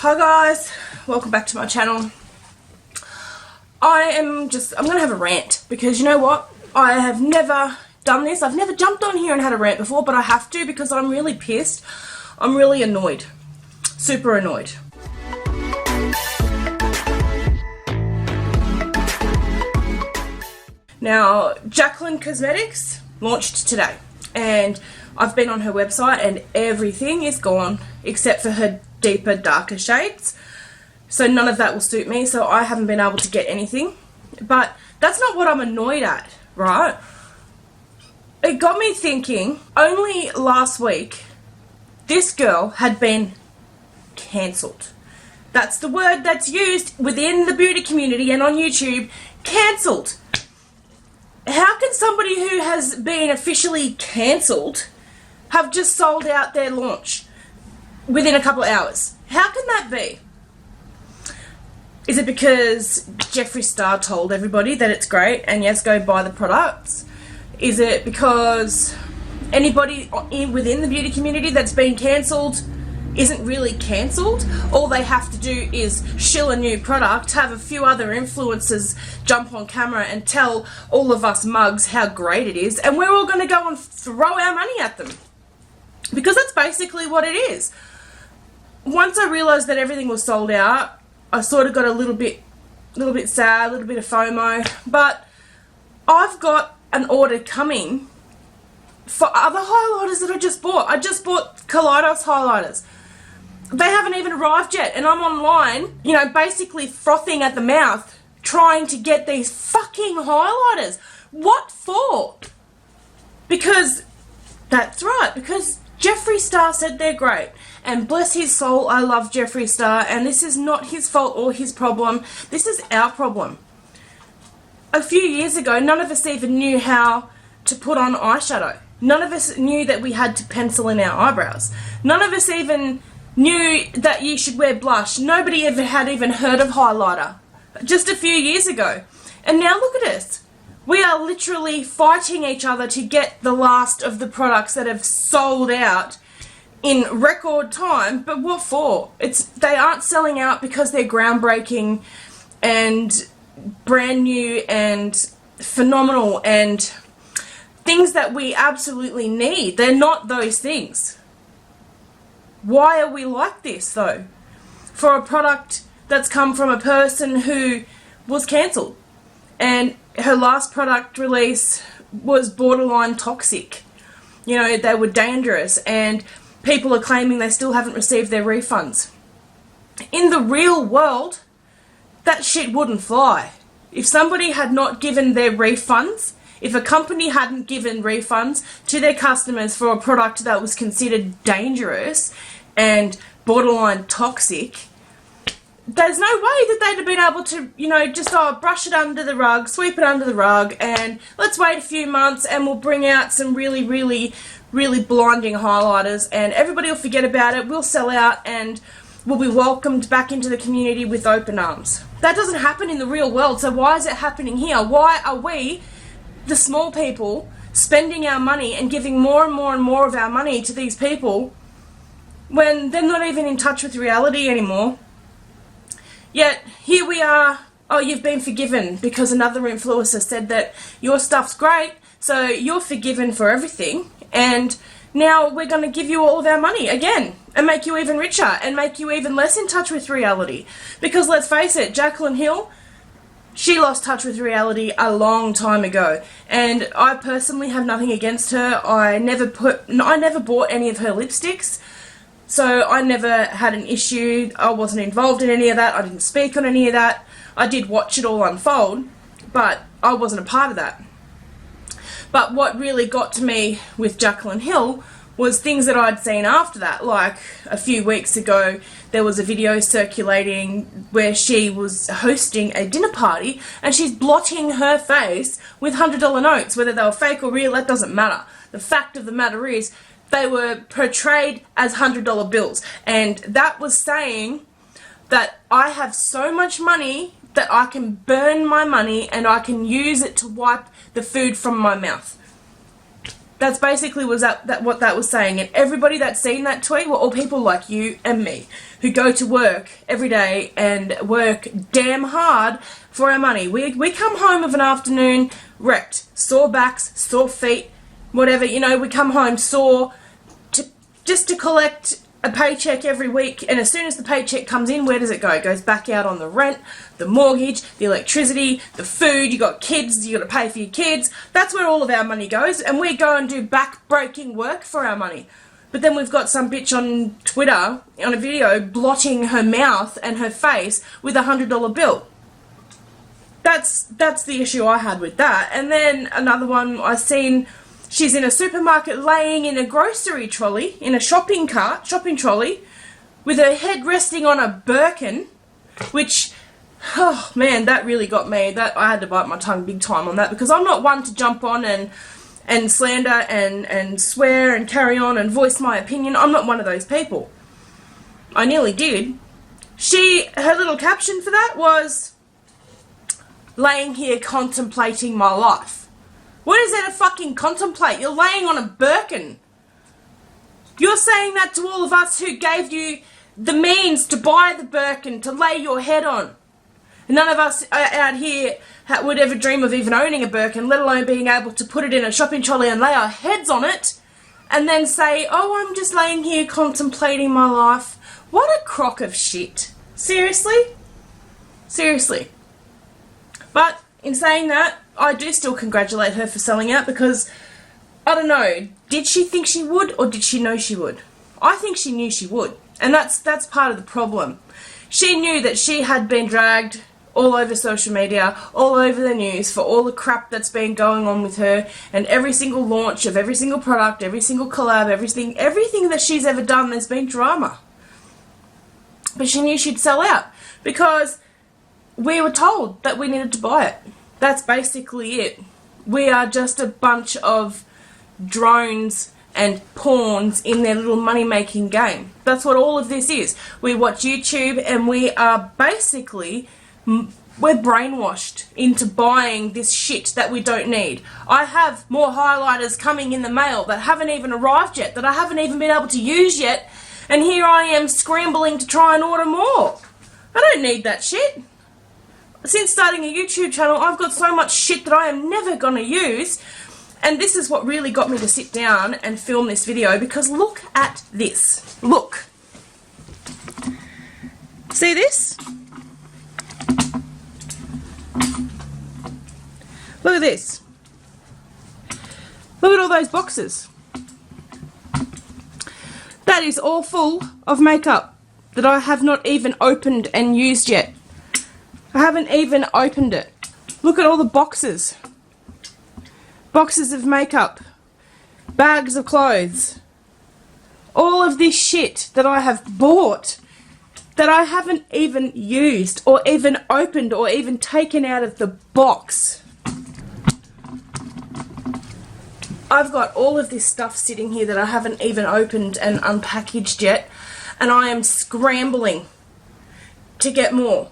Hi guys, welcome back to my channel. I'm gonna have a rant because you know what? I have never done this. I've never jumped on here and had a rant before, but I have to because I'm really pissed. I'm really annoyed. Super annoyed. Now, Jaclyn Cosmetics launched today and I've been on her website and everything is gone except for her deeper, darker shades. So none of that will suit me, so I haven't been able to get anything. But that's not what I'm annoyed at, right? It got me thinking, only last week, this girl had been cancelled. That's the word that's used within the beauty community and on YouTube, cancelled. How can somebody who has been officially cancelled have just sold out their launch within a couple of hours? How can that be? Is it because Jeffree Star told everybody that it's great and yes, go buy the products? Is it because anybody within the beauty community that's been cancelled isn't really cancelled? All they have to do is shill a new product, have a few other influencers jump on camera and tell all of us mugs how great it is, and we're all going to go and throw our money at them. Because that's basically what it is. Once I realised that everything was sold out, I sort of got a little bit sad, a little bit of FOMO, but I've got an order coming for other highlighters that I just bought. I just bought Kaleidos highlighters. They haven't even arrived yet, and I'm online, you know, basically frothing at the mouth, trying to get these fucking highlighters. What for? Because, that's right, because Jeffree Star said they're great. And bless his soul, I love Jeffree Star, and this is not his fault or his problem. This is our problem. A few years ago, none of us even knew how to put on eyeshadow. None of us knew that we had to pencil in our eyebrows. None of us even knew that you should wear blush. Nobody ever had even heard of highlighter just a few years ago. And now look at us. We are literally fighting each other to get the last of the products that have sold out in record time. But what for? They aren't selling out because they're groundbreaking and brand new and phenomenal and things that we absolutely need. They're not those things. Why are we like this though? For a product that's come from a person who was cancelled and her last product release was borderline toxic. You know, they were dangerous and people are claiming they still haven't received their refunds. In the real world, that shit wouldn't fly. If somebody had not given their refunds, if a company hadn't given refunds to their customers for a product that was considered dangerous and borderline toxic, there's no way that they'd have been able to, you know, just brush it under the rug, sweep it under the rug, and let's wait a few months and we'll bring out some really blinding highlighters and everybody will forget about it, we'll sell out and we'll be welcomed back into the community with open arms. That doesn't happen in the real world, so why is it happening here? Why are we, the small people, spending our money and giving more and more and more of our money to these people when they're not even in touch with reality anymore? Yet, here we are, oh, you've been forgiven because another influencer said that your stuff's great, so you're forgiven for everything, and now we're going to give you all of our money again and make you even richer and make you even less in touch with reality. Because let's face it, Jaclyn Hill, she lost touch with reality a long time ago, and I personally have nothing against her. I never bought any of her lipsticks. So I never had an issue, I wasn't involved in any of that, I didn't speak on any of that. I did watch it all unfold, but I wasn't a part of that. But what really got to me with Jaclyn Hill was things that I'd seen after that. Like a few weeks ago, there was a video circulating where she was hosting a dinner party and she's blotting her face with $100 notes. Whether they were fake or real, that doesn't matter. The fact of the matter is, they were portrayed as $100 bills, and that was saying that I have so much money that I can burn my money and I can use it to wipe the food from my mouth. That's basically what that was saying. And everybody that's seen that tweet were all people like you and me who go to work every day and work damn hard for our money. We come home of an afternoon wrecked, sore backs, sore feet, whatever, you know, we come home sore just to collect a paycheck every week, and as soon as the paycheck comes in, where does it go? It goes back out on the rent, the mortgage, the electricity, the food. You got kids, you got to pay for your kids. That's where all of our money goes, and we go and do back-breaking work for our money. But then we've got some bitch on Twitter, on a video, blotting her mouth and her face with a $100 bill. That's the issue I had with that. And then another one I seen, she's in a supermarket laying in a grocery trolley, in a shopping trolley, with her head resting on a Birkin, which, oh man, that really got me. That I had to bite my tongue big time on that, because I'm not one to jump on and slander and swear and carry on and voice my opinion. I'm not one of those people. I nearly did. Her little caption for that was, laying here contemplating my life. What is there to fucking contemplate? You're laying on a Birkin. You're saying that to all of us who gave you the means to buy the Birkin to lay your head on. None of us out here would ever dream of even owning a Birkin, let alone being able to put it in a shopping trolley and lay our heads on it and then say, oh, I'm just laying here contemplating my life. What a crock of shit. Seriously? Seriously. But in saying that, I do still congratulate her for selling out, because, I don't know, did she think she would or did she know she would? I think she knew she would, and that's part of the problem. She knew that she had been dragged all over social media, all over the news for all the crap that's been going on with her, and every single launch of every single product, every single collab, everything that she's ever done, there's been drama. But she knew she'd sell out, because we were told that we needed to buy it. That's basically it. We are just a bunch of drones and pawns in their little money-making game. That's what all of this is. We watch YouTube and we are basically, we're brainwashed into buying this shit that we don't need. I have more highlighters coming in the mail that haven't even arrived yet, that I haven't even been able to use yet, and here I am scrambling to try and order more. I don't need that shit. Since starting a YouTube channel, I've got so much shit that I am never going to use. And this is what really got me to sit down and film this video, because look at this. Look. See this? Look at this. Look at all those boxes. That is all full of makeup that I have not even opened and used yet. I haven't even opened it. Look at all the boxes. Boxes of makeup. Bags of clothes. All of this shit that I have bought that I haven't even used or even opened or even taken out of the box. I've got all of this stuff sitting here that I haven't even opened and unpackaged yet, and I am scrambling to get more,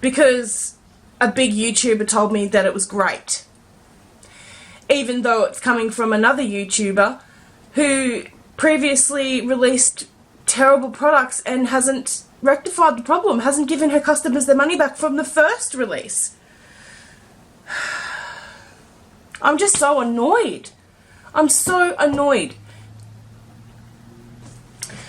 because a big YouTuber told me that it was great, even though it's coming from another YouTuber who previously released terrible products and hasn't rectified the problem, hasn't given her customers their money back from the first release. I'm just so annoyed. I'm so annoyed.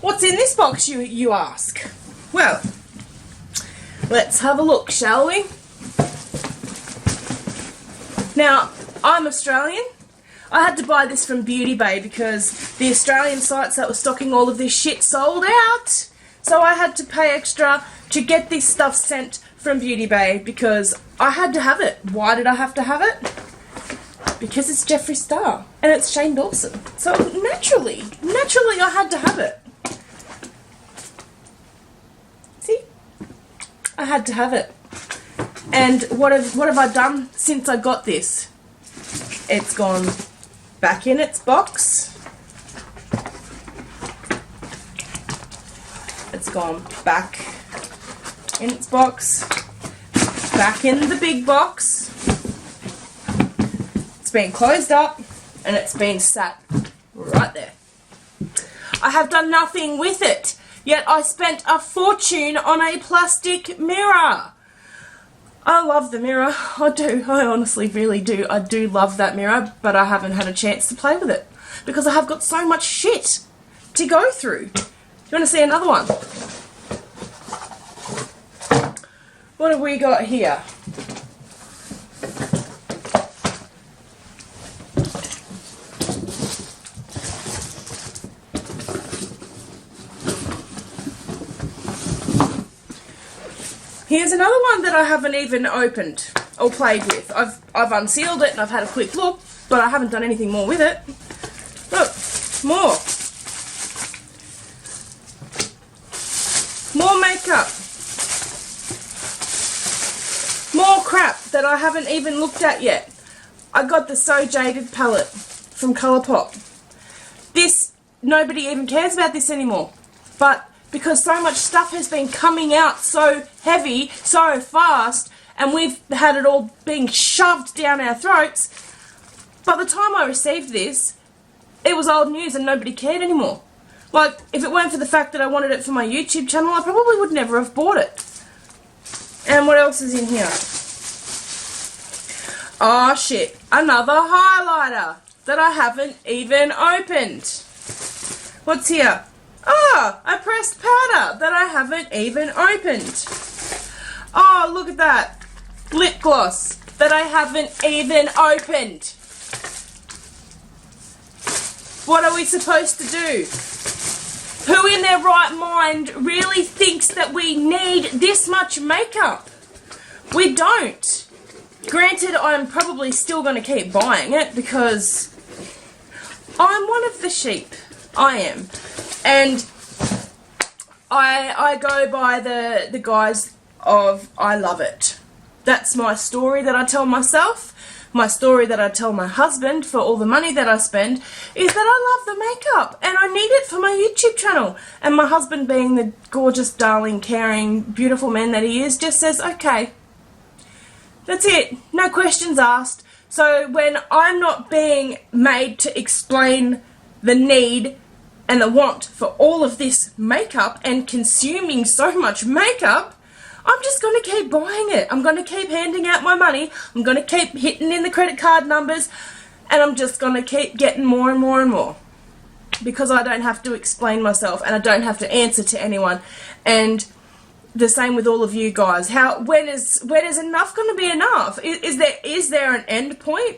What's in this box, you ask? Well, let's have a look, shall we? Now, I'm Australian. I had to buy this from Beauty Bay because the Australian sites that were stocking all of this shit sold out. So I had to pay extra to get this stuff sent from Beauty Bay because I had to have it. Why did I have to have it? Because it's Jeffree Star and it's Shane Dawson. So naturally I had to have it. See? I had to have it. And what have I done since I got this? It's gone back in its box. It's gone back in its box. Back in the big box. It's been closed up and it's been sat right there. I have done nothing with it, yet I spent a fortune on a plastic mirror. I love the mirror, I do, I honestly really do. I do love that mirror, but I haven't had a chance to play with it because I have got so much shit to go through. Do you want to see another one? What have we got here? Here's another one that I haven't even opened or played with. I've unsealed it and I've had a quick look, but I haven't done anything more with it. Look, more. More makeup. More crap that I haven't even looked at yet. I got the So Jaded palette from Colourpop. This, nobody even cares about this anymore. But because so much stuff has been coming out so heavy, so fast, and we've had it all being shoved down our throats, by the time I received this, it was old news and nobody cared anymore. Like, if it weren't for the fact that I wanted it for my YouTube channel, I probably would never have bought it. And what else is in here? Oh shit, another highlighter that I haven't even opened. What's here? Oh, a pressed powder that I haven't even opened. Oh, look at that. Lip gloss that I haven't even opened. What are we supposed to do? Who in their right mind really thinks that we need this much makeup? We don't. Granted, I'm probably still going to keep buying it because I'm one of the sheep. I am. And I go by the guise of I love it. That's my story that I tell myself. My story that I tell my husband for all the money that I spend is that I love the makeup and I need it for my YouTube channel. And my husband, being the gorgeous, darling, caring, beautiful man that he is, just says, okay, that's it. No questions asked. So when I'm not being made to explain the need and the want for all of this makeup and consuming so much makeup, I'm just going to keep buying it. I'm going to keep handing out my money. I'm going to keep hitting in the credit card numbers, and I'm just going to keep getting more and more and more because I don't have to explain myself and I don't have to answer to anyone. And the same with all of you guys. When is enough going to be enough? Is there an end point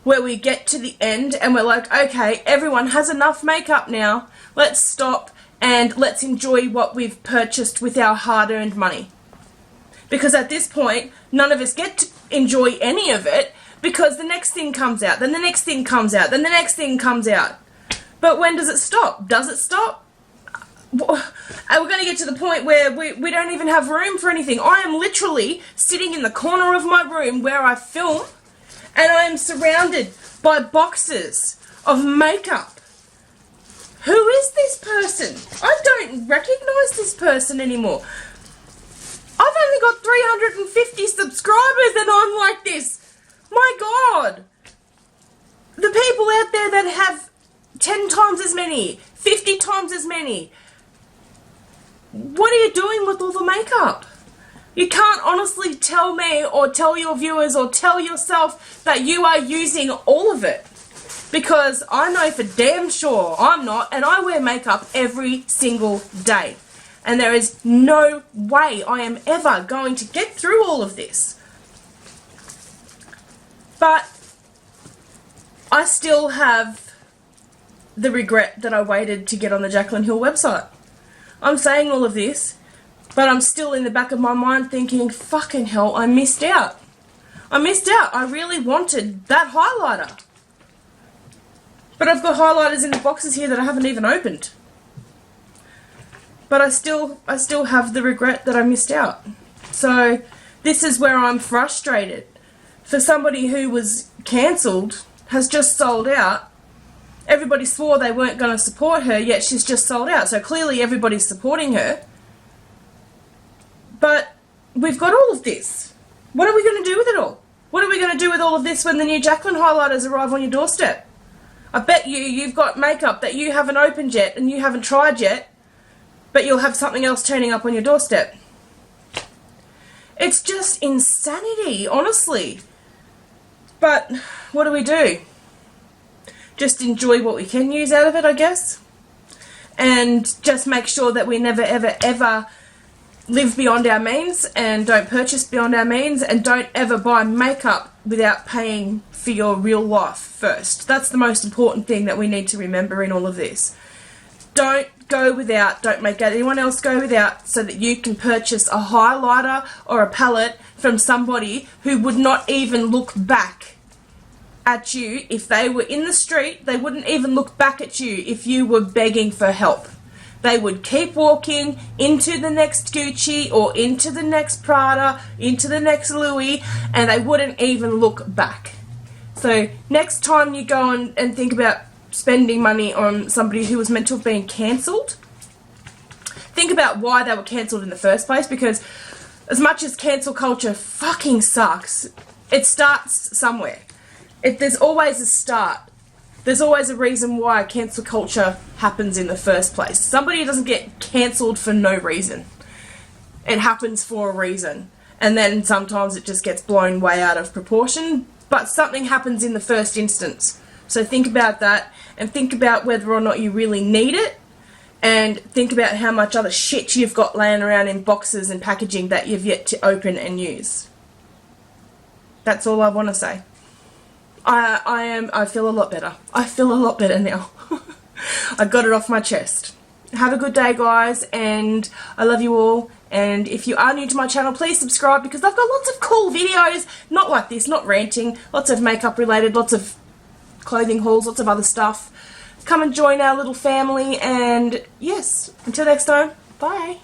where we get to the end and we're like, okay, everyone has enough makeup now. Let's stop and let's enjoy what we've purchased with our hard-earned money. Because at this point, none of us get to enjoy any of it because the next thing comes out, then the next thing comes out, then the next thing comes out. But when does it stop? Does it stop? Are we going to get to the point where we don't even have room for anything? I am literally sitting in the corner of my room where I film, and I am surrounded by boxes of makeup. Who is this person? I don't recognize this person anymore. I've only got 350 subscribers and I'm like this. My God. The people out there that have 10 times as many, 50 times as many. What are you doing with all the makeup? You can't honestly tell me or tell your viewers or tell yourself that you are using all of it. Because I know for damn sure I'm not, and I wear makeup every single day. And there is no way I am ever going to get through all of this. But I still have the regret that I waited to get on the Jaclyn Hill website. I'm saying all of this, but I'm still in the back of my mind thinking, fucking hell, I missed out. I missed out. I really wanted that highlighter. But I've got highlighters in the boxes here that I haven't even opened. But I still have the regret that I missed out. So this is where I'm frustrated. For somebody who was cancelled, has just sold out. Everybody swore they weren't going to support her, yet she's just sold out. So clearly everybody's supporting her. But we've got all of this. What are we going to do with it all? What are we going to do with all of this when the new Jaclyn highlighters arrive on your doorstep? I bet you've got makeup that you haven't opened yet and you haven't tried yet, but you'll have something else turning up on your doorstep. It's just insanity, honestly. But what do? Just enjoy what we can use out of it, I guess. And just make sure that we never, ever, ever live beyond our means and don't purchase beyond our means and don't ever buy makeup without paying for your real life first. That's the most important thing that we need to remember in all of this. Don't go without, don't make anyone else go without so that you can purchase a highlighter or a palette from somebody who would not even look back at you. If they were in the street, they wouldn't even look back at you if you were begging for help. They would keep walking into the next Gucci or into the next Prada, into the next Louis, and they wouldn't even look back. So next time you go and think about spending money on somebody who was meant to have been cancelled, think about why they were cancelled in the first place, because as much as cancel culture fucking sucks, it starts somewhere. There's always a start. There's always a reason why cancel culture happens in the first place. Somebody doesn't get cancelled for no reason. It happens for a reason. And then sometimes it just gets blown way out of proportion. But something happens in the first instance. So think about that and think about whether or not you really need it. And think about how much other shit you've got laying around in boxes and packaging that you've yet to open and use. That's all I want to say. I feel a lot better. I feel a lot better now. I got it off my chest. Have a good day, guys, and I love you all. And if you are new to my channel, please subscribe, because I've got lots of cool videos, not like this, not ranting, lots of makeup related, lots of clothing hauls, lots of other stuff. Come and join our little family, and yes, until next time, bye.